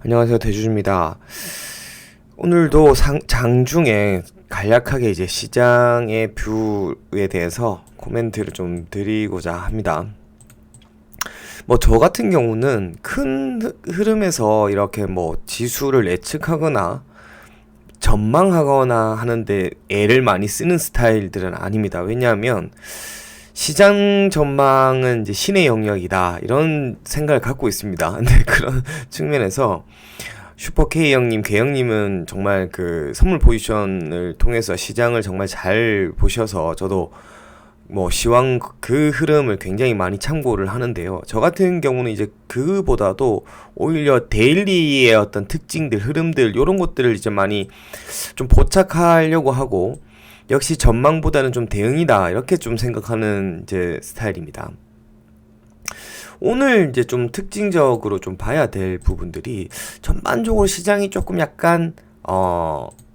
안녕하세요, 대주주입니다. 오늘도 장중에 간략하게 이제 시장의 뷰에 대해서 코멘트를 좀 드리고자 합니다. 뭐 저 같은 경우는 큰 흐름에서 이렇게 뭐 지수를 예측하거나 전망하거나 하는데 애를 많이 쓰는 스타일들은 아닙니다. 왜냐하면 시장 전망은 이제 신의 영역이다, 이런 생각을 갖고 있습니다. 근데 그런 측면에서 슈퍼 K 형님, K 형님은 정말 그 선물 포지션을 통해서 시장을 정말 잘 보셔서 저도 뭐 시황 그 흐름을 굉장히 많이 참고를 하는데요. 저 같은 경우는 이제 그보다도 오히려 데일리의 어떤 특징들, 흐름들, 이런 것들을 이제 많이 좀 포착하려고 하고, 역시 전망보다는 좀 대응이다, 이렇게 좀 생각하는 이제 스타일입니다. 오늘 이제 좀 특징적으로 좀 봐야 될 부분들이, 전반적으로 시장이 조금 약간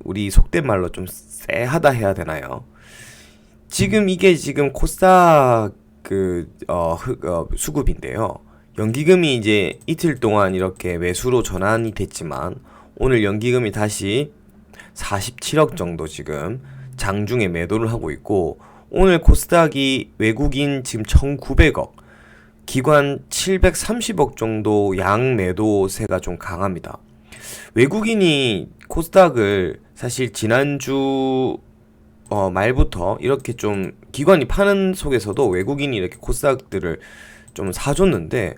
우리 속된 말로 좀 쎄하다 해야 되나요? 지금 이게 지금 코스닥 수급인데요. 연기금이 이제 이틀 동안 이렇게 매수로 전환이 됐지만, 오늘 연기금이 다시 47억 정도 지금 장중에 매도를 하고 있고, 오늘 코스닥이 외국인 지금 1900억, 기관 730억 정도 양 매도세가 좀 강합니다. 외국인이 코스닥을 사실 지난주 말부터 이렇게 좀 기관이 파는 속에서도 외국인이 이렇게 코스닥들을 좀 사줬는데,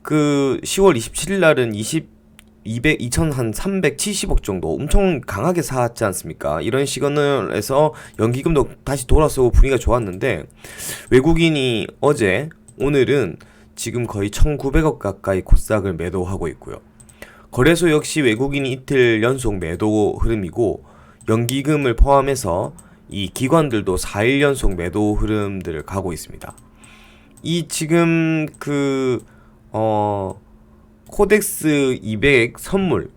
그 10월 27일 날은 2,370억 정도 엄청 강하게 샀지 않습니까? 이런 시그널에서 연기금도 다시 돌아서고 분위기가 좋았는데, 외국인이 어제, 오늘은 지금 거의 1,900억 가까이 코스닥을 매도하고 있고요. 거래소 역시 외국인이 이틀 연속 매도 흐름이고, 연기금을 포함해서 이 기관들도 4일 연속 매도 흐름들을 가고 있습니다. 이 지금 코덱스 200 선물,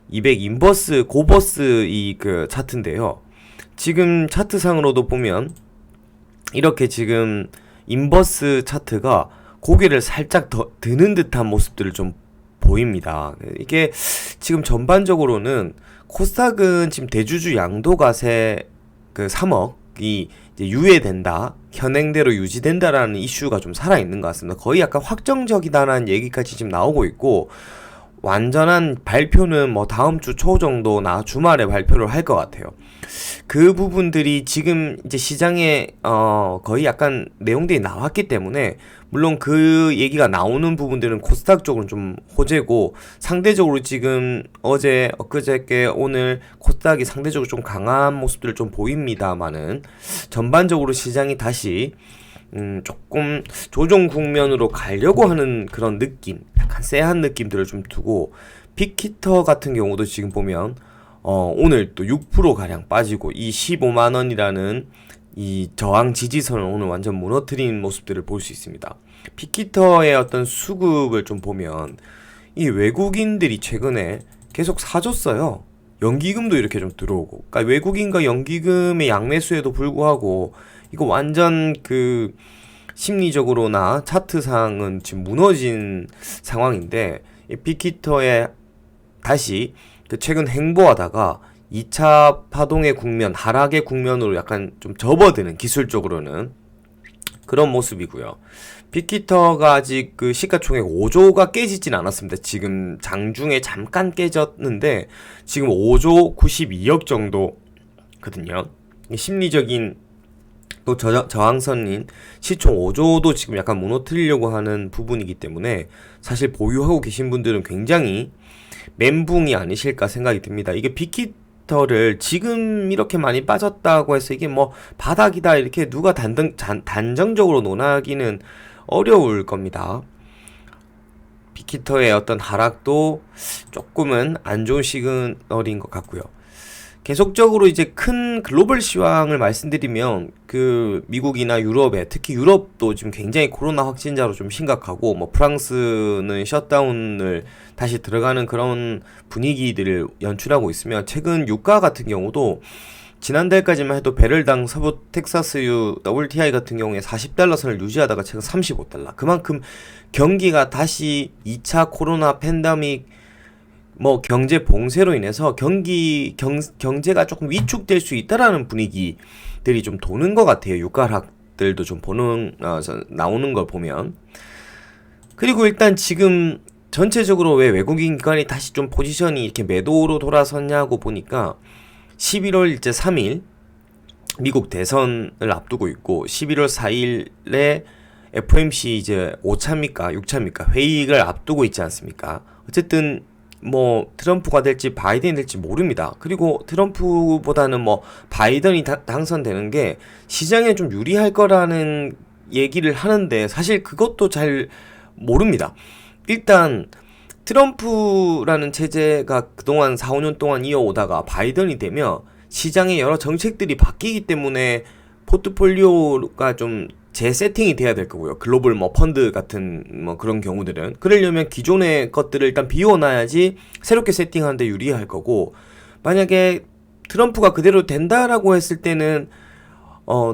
200 인버스 고버스 이 그 차트인데요. 지금 차트상으로도 보면 이렇게 지금 인버스 차트가 고개를 살짝 더 드는 듯한 모습들을 좀 보입니다. 이게 지금 전반적으로는 코스닥은 지금 대주주 양도과세 3억이 이제 유예된다, 현행대로 유지된다라는 이슈가 좀 살아있는 것 같습니다. 거의 약간 확정적이다라는 얘기까지 지금 나오고 있고, 완전한 발표는 뭐 다음 주 초 정도나 주말에 발표를 할 것 같아요. 그 부분들이 지금 이제 시장에 거의 약간 내용들이 나왔기 때문에, 물론 그 얘기가 나오는 부분들은 코스닥 쪽으로는 좀 호재고, 상대적으로 지금 어제 엊그저께 오늘 코스닥이 상대적으로 좀 강한 모습들을 좀 보입니다만은, 전반적으로 시장이 다시 조금 조정 국면으로 가려고 하는 그런 느낌, 약간 쎄한 느낌들을 좀 두고, 빅히터 같은 경우도 지금 보면 오늘 또 6% 가량 빠지고, 이 15만원이라는 이 저항 지지선을 오늘 완전 무너뜨린 모습들을 볼 수 있습니다. 빅히터의 어떤 수급을 좀 보면, 이 외국인들이 최근에 계속 사줬어요. 연기금도 이렇게 좀 들어오고, 그러니까 외국인과 연기금의 양매수에도 불구하고 이거 완전 심리적으로나 차트상은 지금 무너진 상황인데, 이 빅히터의 다시 최근 행보하다가 2차 파동의 국면, 하락의 국면으로 약간 좀 접어드는, 기술적으로는 그런 모습이고요. 빅히터가 아직 시가총액 5조가 깨지진 않았습니다. 지금 장중에 잠깐 깨졌는데 지금 5조 92억 정도거든요. 심리적인 또 저항선인 시총 5조도 지금 약간 무너뜨리려고 하는 부분이기 때문에, 사실 보유하고 계신 분들은 굉장히 멘붕이 아니실까 생각이 듭니다. 이게 빅히터를 지금 이렇게 많이 빠졌다고 해서 이게 뭐 바닥이다 이렇게 누가 단정적으로 논하기는 어려울 겁니다. 빅히터의 어떤 하락도 조금은 안 좋은 시그널인 것 같고요. 계속적으로 이제 큰 글로벌 시황을 말씀드리면, 미국이나 유럽에, 특히 유럽도 지금 굉장히 코로나 확진자로 좀 심각하고, 뭐 프랑스는 셧다운을 다시 들어가는 그런 분위기들을 연출하고 있으며, 최근 유가 같은 경우도 지난달까지만 해도 배럴당 서부 텍사스유 WTI 같은 경우에 40달러 선을 유지하다가 최근 35달러. 그만큼 경기가 다시 2차 코로나 팬데믹 뭐 경제 봉쇄로 인해서 경제가 조금 위축될 수 있다라는 분위기들이 좀 도는 것 같아요. 유가 하락들도 좀 나오는 걸 보면. 그리고 일단 지금 전체적으로 왜 외국인 기관이 다시 좀 포지션이 이렇게 매도로 돌아섰냐고 보니까 11월 이제 3일 미국 대선을 앞두고 있고 11월 4일에 FOMC 이제 5차입니까 6차입니까 회의를 앞두고 있지 않습니까? 어쨌든 뭐 트럼프가 될지 바이든이 될지 모릅니다. 그리고 트럼프보다는 뭐 바이든이 당선되는 게 시장에 좀 유리할 거라는 얘기를 하는데 사실 그것도 잘 모릅니다. 일단 트럼프라는 체제가 그동안 4, 5년 동안 이어오다가 바이든이 되면 시장의 여러 정책들이 바뀌기 때문에 포트폴리오가 좀 재세팅이 돼야 될 거고요. 글로벌 뭐 펀드 같은 뭐 그런 경우들은 그러려면 기존의 것들을 일단 비워놔야지 새롭게 세팅하는데 유리할 거고, 만약에 트럼프가 그대로 된다라고 했을 때는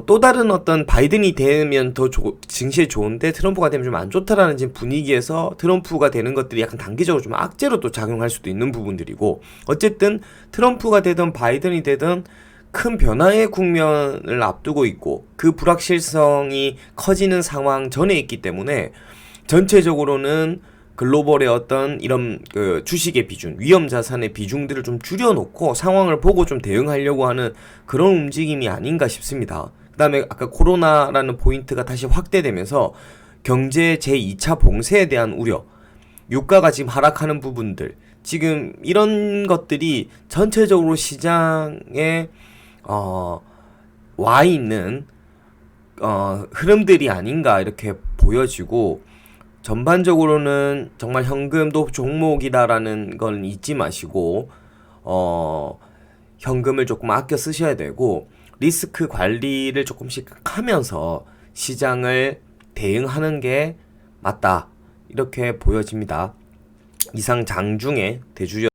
또 다른 어떤 바이든이 되면 더 증시에 좋은데 트럼프가 되면 좀 안 좋다라는 지금 분위기에서 트럼프가 되는 것들이 약간 단기적으로 좀 악재로 또 작용할 수도 있는 부분들이고, 어쨌든 트럼프가 되든 바이든이 되든 큰 변화의 국면을 앞두고 있고 그 불확실성이 커지는 상황 전에 있기 때문에 전체적으로는 글로벌의 어떤 이런 그 주식의 비중, 위험 자산의 비중들을 좀 줄여놓고 상황을 보고 좀 대응하려고 하는 그런 움직임이 아닌가 싶습니다. 그다음에 아까 코로나라는 포인트가 다시 확대되면서 경제 제2차 봉쇄에 대한 우려, 유가가 지금 하락하는 부분들, 지금 이런 것들이 전체적으로 시장에 와 있는 흐름들이 아닌가 이렇게 보여지고, 전반적으로는 정말 현금도 종목이다라는 건 잊지 마시고 현금을 조금 아껴 쓰셔야 되고 리스크 관리를 조금씩 하면서 시장을 대응하는 게 맞다 이렇게 보여집니다. 이상 장중에 대주요